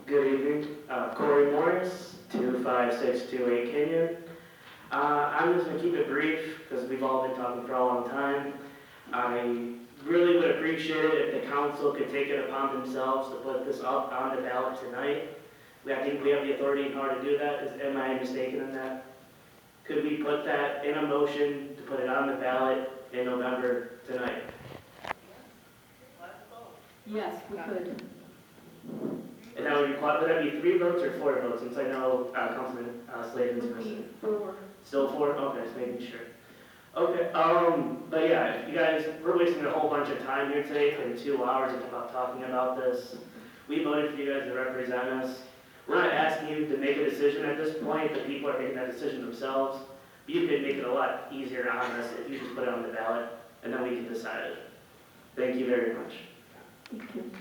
Good evening. Corey Morris, 25628 Kenyon. I'm just going to keep it brief because we've all been talking for a long time. I really would appreciate it if the council could take it upon themselves to put this up on the ballot tonight. I think we have the authority and power to do that. Am I mistaken in that? Could we put that in a motion to put it on the ballot in November tonight? Yes, we could. And that would require, would that be 3 votes or 4 votes? Since I know Councilman Sladen's Would be missing. 4. Still 4? Okay, just making sure. Okay, but yeah, if you guys, we're wasting a whole bunch of time here today, for 2 hours about talking about this. We voted for you guys to represent us. We're not asking you to make a decision at this point. The people are making that decision themselves. But you could make it a lot easier on us if you just put it on the ballot, and then we can decide it. Thank you very much. Thank you.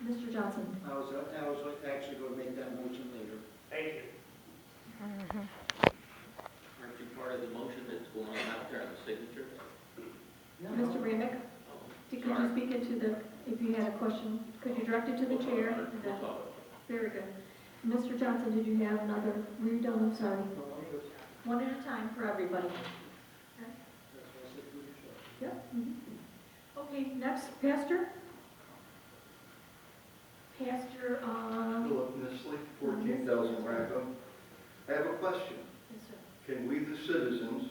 Mr. Johnson. I was actually going to make that motion later. Thank you. Aren't you part of the motion that's going on out there on the signature? Mr. Remick, could you speak into the, if you had a question, could you direct it to the chair? Very good. Mr. Johnson, did you have another? Were you done? I'm sorry. One at a time for everybody. Yep. Okay, next, Pastor. Pastor, Philip Nisley, 14,000 Rackham. I have a question. Yes, sir. Can we, the citizens,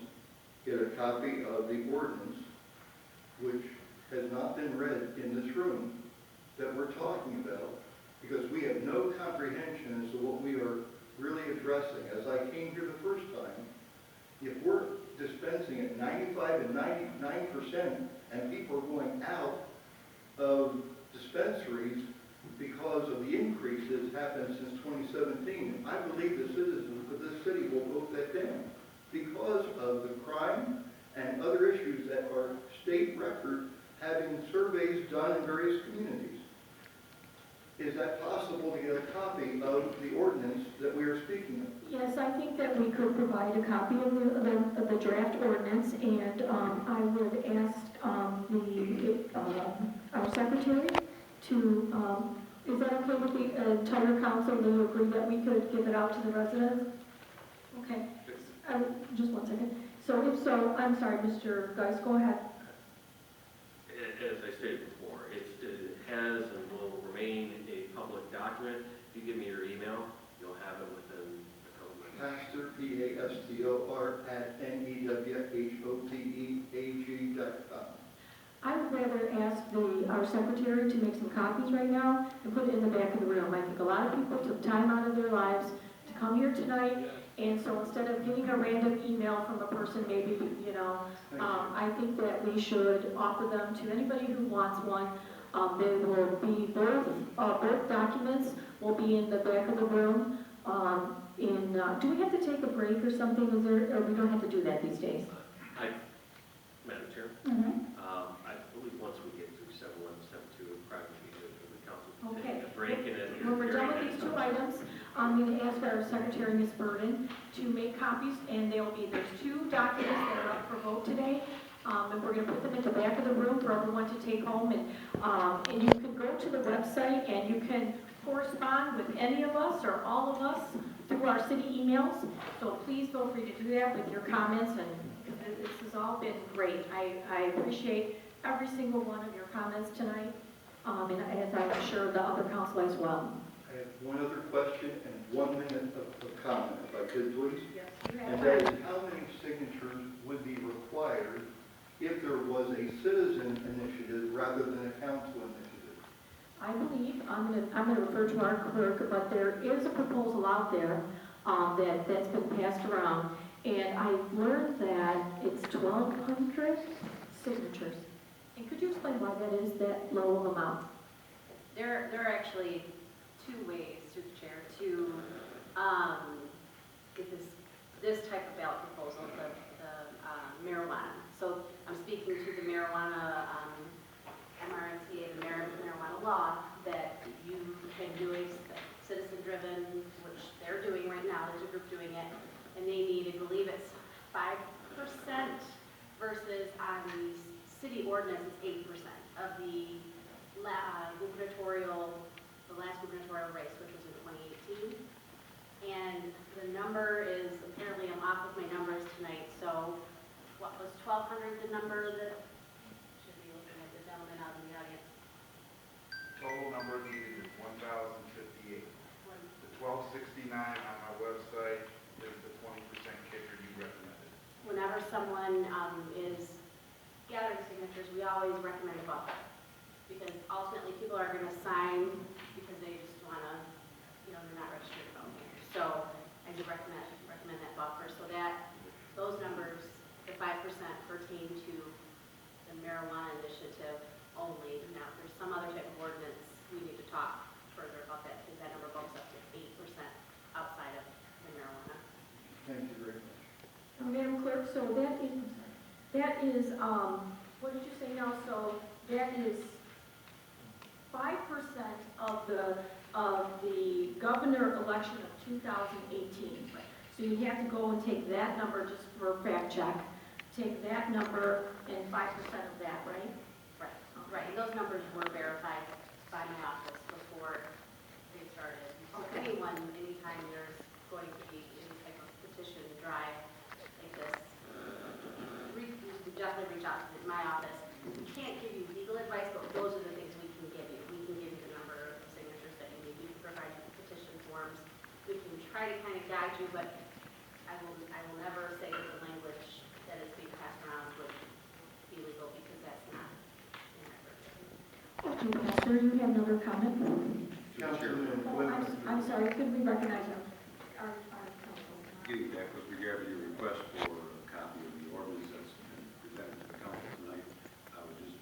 get a copy of the ordinance, which has not been read in this room, that we're talking about? Because we have no comprehension as to what we are really addressing. As I came here the first time, if we're dispensing at 95 and 99%, and people are going out of dispensaries because of the increase that's happened since 2017, I believe the citizens of this city will vote that down because of the crime and other issues that are state record, having surveys done in various communities. Is that possible to get a copy of the ordinance that we are speaking of? Yes, I think that we could provide a copy of the draft ordinance, and I would ask our secretary to, is that okay with the entire council? Do you agree that we could give it out to the residents? Okay. Just one second. So if so, I'm sorry, Mr. Geis, go ahead. As I stated before, it has and will remain a public document. If you give me your email, you'll have it within a couple minutes. Pastor, Pastor, @NEWHOTEAG.com. I would rather ask our secretary to make some copies right now and put it in the back of the room. I think a lot of people took time out of their lives to come here tonight, and so instead of getting a random email from a person, maybe, I think that we should offer them to anybody who wants one. They will be both documents will be in the back of the room. Do we have to take a break or something? Or we don't have to do that these days? Madam Chair, Mm-hmm. I believe once we get through 7.1 and 7.2, it probably be good for the council to Okay. take a break and then. When we're done with these 2 items, I'm going to ask our secretary, Ms. Burden, to make copies, and there's 2 documents that are up for vote today, and we're going to put them at the back of the room for everyone to take home, and you can go to the website and you can correspond with any of us or all of us through our city emails, so please feel free to do that with your comments, and this has all been great. I appreciate every single one of your comments tonight, and as I'm sure the other council as well. I have one other question and 1 minute of comment, if I could, please. Yes, you have And that is, how many signatures would be required if there was a citizen initiative rather than a council initiative? I believe, I'm going to refer to our clerk, but there is a proposal out there that's been passed around, and I learned that it's 1,200 signatures. And could you explain why that is that low of amount? There are actually 2 ways through the chair to get this type of ballot proposal, the marijuana. So I'm speaking to the marijuana MRMTA, the marijuana law, that you can do a citizen-driven, which they're doing right now. There's a group doing it, and they need, I believe it's 5% versus on the city ordinance is 8% of the gubernatorial, the last gubernatorial race, which was in 2018. And the number is, apparently I'm off of my numbers tonight, so what was 1,200 the number that, should be looking at the gentleman out in the audience? Total number needed is 1,058. One- The 1,269 on my website is the 20% kicker you recommended. Whenever someone is gathering signatures, we always recommend a buffer. Because ultimately, people are going to sign because they just want to, you know, they're not registered to vote. So I do recommend that buffer. So that, those numbers, the 5% pertain to the marijuana initiative only. Now, if there's some other type of ordinance, we need to talk further about that, because that number bumps up to 8% outside of the marijuana. Thank you very much. Madam Clerk, so that is, what did you say now? So that is 5% of the governor election of 2018. So you have to go and take that number just for fact check, take that number and 5% of that, right? Right, right. And those numbers were verified by my office before they started. So anyone, anytime there's going to be any type of petition drive like this, you definitely reach out to my office. We can't give you legal advice, but those are the things we can give you. We can give you the number of signatures that you need. We can provide you petition forms. We can try to kind of guide you, but I will never say that the language that is being passed around would be legal, because that's not in my purview. Okay, Pastor, you have another comment? Councilman Oh, Whitman. I'm sorry, could we recognize our council? Getting back with regard to your request for a copy of the ordinance that's been presented to the council tonight, I would just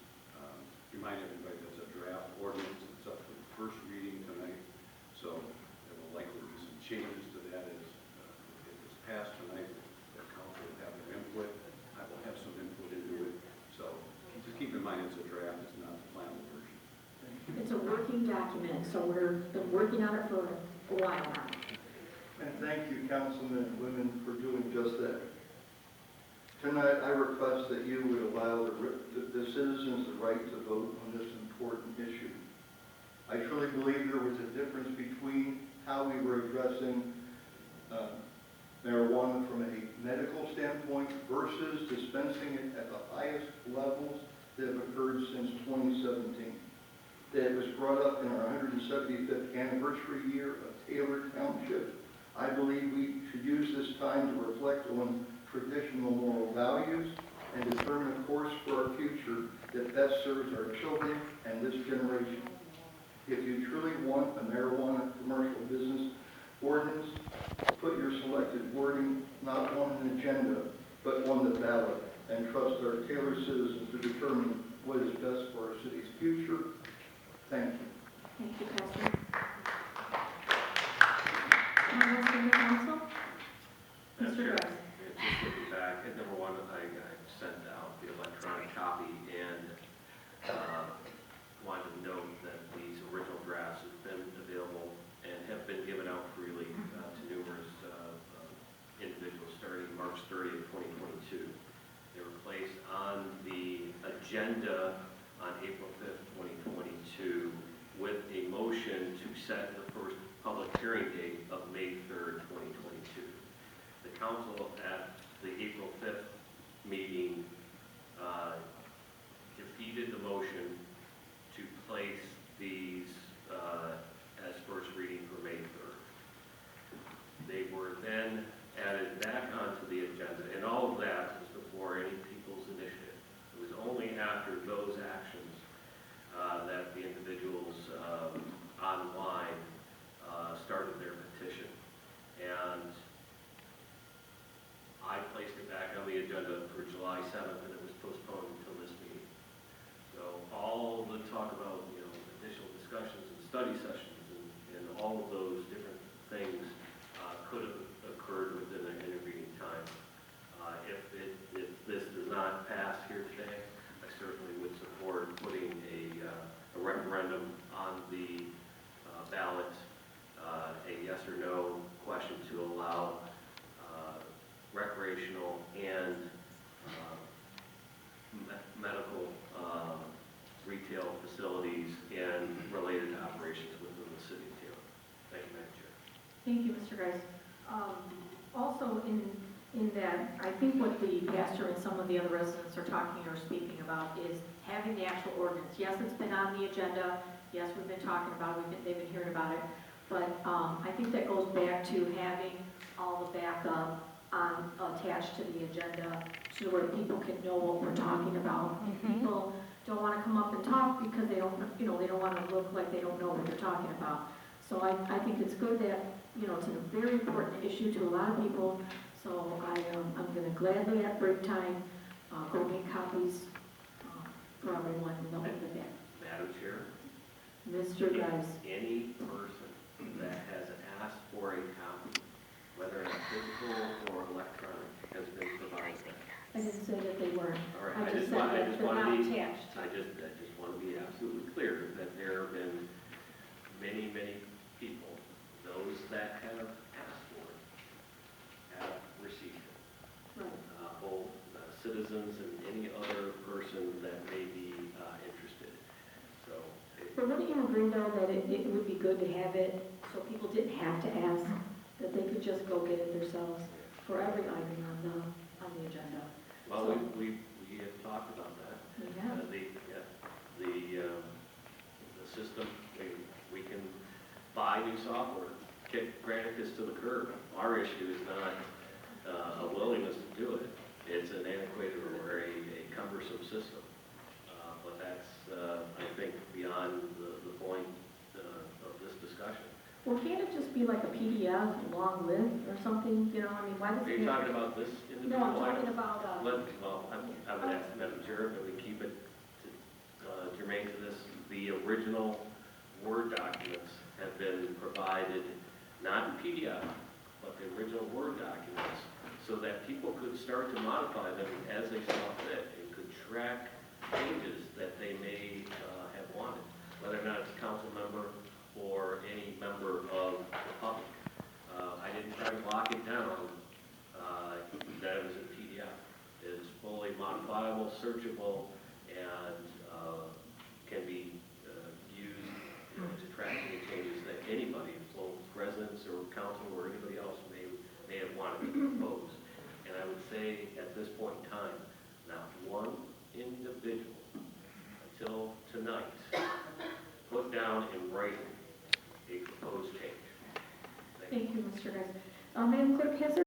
remind everybody that's a draft ordinance. It's up for the first reading tonight, so there will likely be some changes to that as if it's passed tonight. The council will have their input. I will have some input into it. So just keep in mind it's a draft. It's not the final version. It's a working document, so we've been working on it for a while now. And thank you, Councilman and women, for doing just that. Tonight, I request that you would allow the citizens the right to vote on this important issue. I truly believe there was a difference between how we were addressing marijuana from a medical standpoint versus dispensing it at the highest levels that have occurred since 2017. That was brought up in our 175th anniversary year of Taylor Township. I believe we should use this time to reflect on traditional moral values and determine a course for our future that best serves our children and this generation. If you truly want a marijuana commercial business ordinance, put your selected wording not on an agenda, but on the ballot, and trust our Taylor citizens to determine what is best for our city's future. Thank you. Thank you, Pastor. Anyone else from the council? Madam Mr. Chair, Grass. just looking back, at number one, I sent out the electronic copy and wanted to note that these original drafts have been available and have been given out freely to numerous individuals starting March 30th, 2022. They were placed on the agenda on April 5th, 2022, with a motion to set the first public hearing date of May 3rd, 2022. The council at the April 5th meeting defeated the motion to place these as first reading for May 3rd. They were then added back onto the agenda, and all of that was before any people's initiative. It was only after those actions that the individuals online started their petition. And I placed it back on the agenda for July 7th, and it was postponed until this meeting. So all the talk about, additional discussions and study sessions and all of those different things could have occurred within an intervening time. If this does not pass here today, I certainly would support Thank you, Mr. Geis. Also, in that, I think what the pastor and some of the other residents are talking or speaking about is having the actual ordinance. Yes, it's been on the agenda. Yes, we've been talking about it. They've been hearing about it. But I think that goes back to having all the backup attached to the agenda so where people can know what we're talking about. People don't want to come up and talk because they don't, they don't want to look like they don't know what they're talking about. So I think it's good that, it's a very important issue to a lot of people. So I'm going to gladly at break time go make copies for everyone in the back. Madam Chair, Mr. Geis. any person that has asked for a copy, whether it's physical or electronic, has been provided that. I didn't say that they weren't. All right, I just said that they're not attached. I just want to be absolutely clear that there have been many, many people, those that have asked for it, have received it. Right. Both citizens and any other person that may be interested. So, But wouldn't you agree, though, that it would be good to have it so people didn't have to ask, that they could just go get it themselves for every item on the agenda? well, So- we have talked about that. Yeah. The system, we can buy new software, kick Granicus to the curb. Our issue is not a willingness to do it. It's an antiquated or a cumbersome system. But that's, I think, beyond the point of this discussion. Well, can't it just be like a PDF, long list or something, why does Are it? you talking about this No, individual I'm talking item? about, I would ask Madam Chair that we keep it germane to this. The original Word documents have been provided, not in PDF, but the original Word documents, so that people could start to modify them as they saw fit and could track changes that they may have wanted, whether or not it's a council member or any member of the public. I didn't try to lock it down that it was in PDF. It is fully modifiable, searchable, and can be used to track any changes that anybody, both residents or council or anybody else may have wanted to propose. And I would say at this point in time, not one individual until tonight put down in writing a proposed change. Thank you, Mr. Geis. Madam Clerk, has there